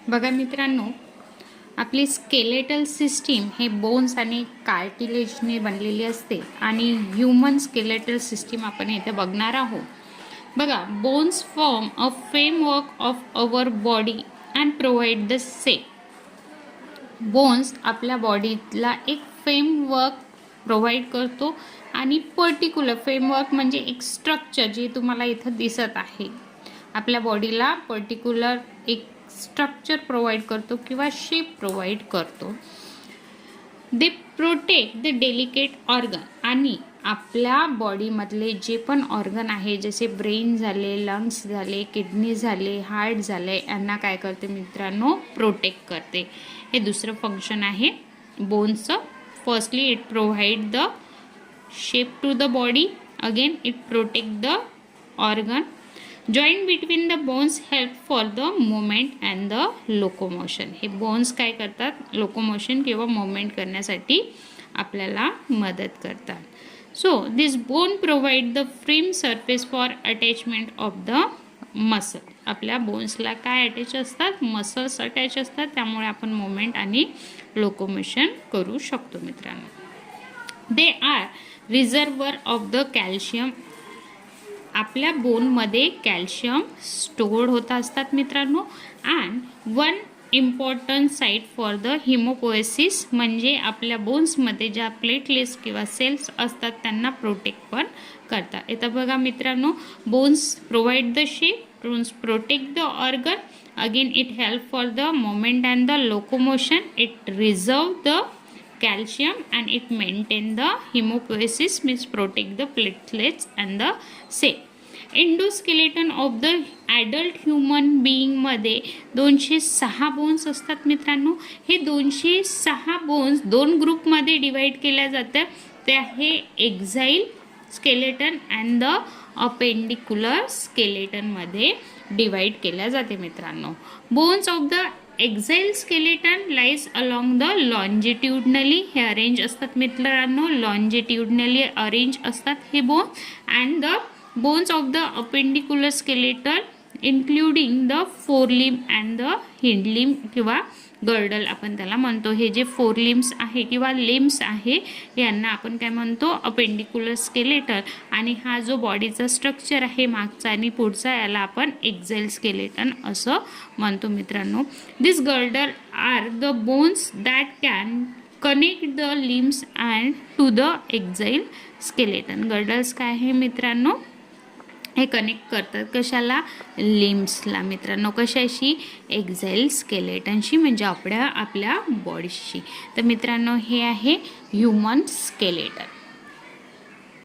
बघा मित्रांनो, आपली स्केलेटल सिस्टीम हे बोन्स आणि कार्टिलेजने बनलेली असते आणि ह्यूमन स्केलेटल सिस्टीम आपण इथे बघणार आहोत. बघा, bones form a framework of our body and provide the shape. Bones आपल्या बॉडीला एक फ्रेमवर्क प्रोव्हाइड करतो आणि पर्टिक्युलर फ्रेमवर्क म्हणजे एक स्ट्रक्चर जे तुम्हाला इथं दिसत आहे. आपल्या बॉडीला पर्टिक्युलर एक स्ट्रक्चर प्रोव्हाइड करतो किंवा शेप प्रोव्हाइड करतो. They protect the delicate organ. आणि आपल्या बॉडीमधले जे पण ऑर्गन आहे, जसे ब्रेन झाले, लंग्स झाले, किडनी झाले, हार्ट झाले, यांना काय करते मित्रांनो, प्रोटेक्ट करते. हे दुसरं फंक्शन आहे बोन्सचं. Firstly it provide the shape to the body. Again it protect the organ. Joint between the bones help for the movement and the locomotion. हे बोन्स काय करतात, लोकोमोशन किंवा मुवमेंट करण्यासाठी आपल्याला मदत करतात. So this bone provide the frame surface for attachment of the muscle. आपल्या बोन्सला काय अटॅच असतात, मसल्स अटॅच असतात, त्यामुळे आपण मुवमेंट आणि लोकोमोशन करू शकतो मित्रांनो. They are reservoir of the calcium. आपल्या बोनमध्ये कॅल्शियम स्टोर्ड होत असतात मित्रांनो. And one important site for the haemopoiesis, म्हणजे आपल्या बोन्समध्ये ज्या प्लेटलेट्स किंवा सेल्स असतात त्यांना प्रोटेक्ट पण करतात. इथं बघा मित्रांनो, bones provide the shape, bones protect the organ. Again it help for the movement and the locomotion. It reserve the calcium and it maintain the hemopoiesis, means protect the platelets and the cell. Endoskeleton of the adult human being मध्ये 206 bones असतात मित्रांनो. हे 206 bones दोन ग्रुपमध्ये divide केल्या जातात. ते आहे axial skeleton and the appendicular skeleton मध्ये डिवाइड केल्या जाते मित्रांनो. Bones of the axial skeleton lies along the longitudinally. हे अरेंज असतात मित्रांनो, लॉन्जिट्युडनली अरेंज असतात हे bone. And the bones of the appendicular skeleton including the forelimb and the hindlimb किंवा गर्डल आपण त्याला म्हणतो. हे जे फोरलिम्स आहे किंवा लिम्स आहे यांना आपण काय म्हणतो, अपेंडिक्युलर स्केलेटन. आणि हा जो बॉडीचा स्ट्रक्चर आहे मागचा आणि पुढचा, याला आपण एक्झाईल स्केलेटन असं म्हणतो मित्रांनो. This girdle are the bones that can connect the limbs and to the axial skeleton. Girdles काय आहे मित्रांनो, हे कनेक्ट करतात कशाला, लिम्सला मित्रांनो. कशाशी, एक्झाईल स्केलेटनशी, म्हणजे आपल्या बॉडीशी. तर मित्रांनो हे आहे ह्यूमन स्केलेटन.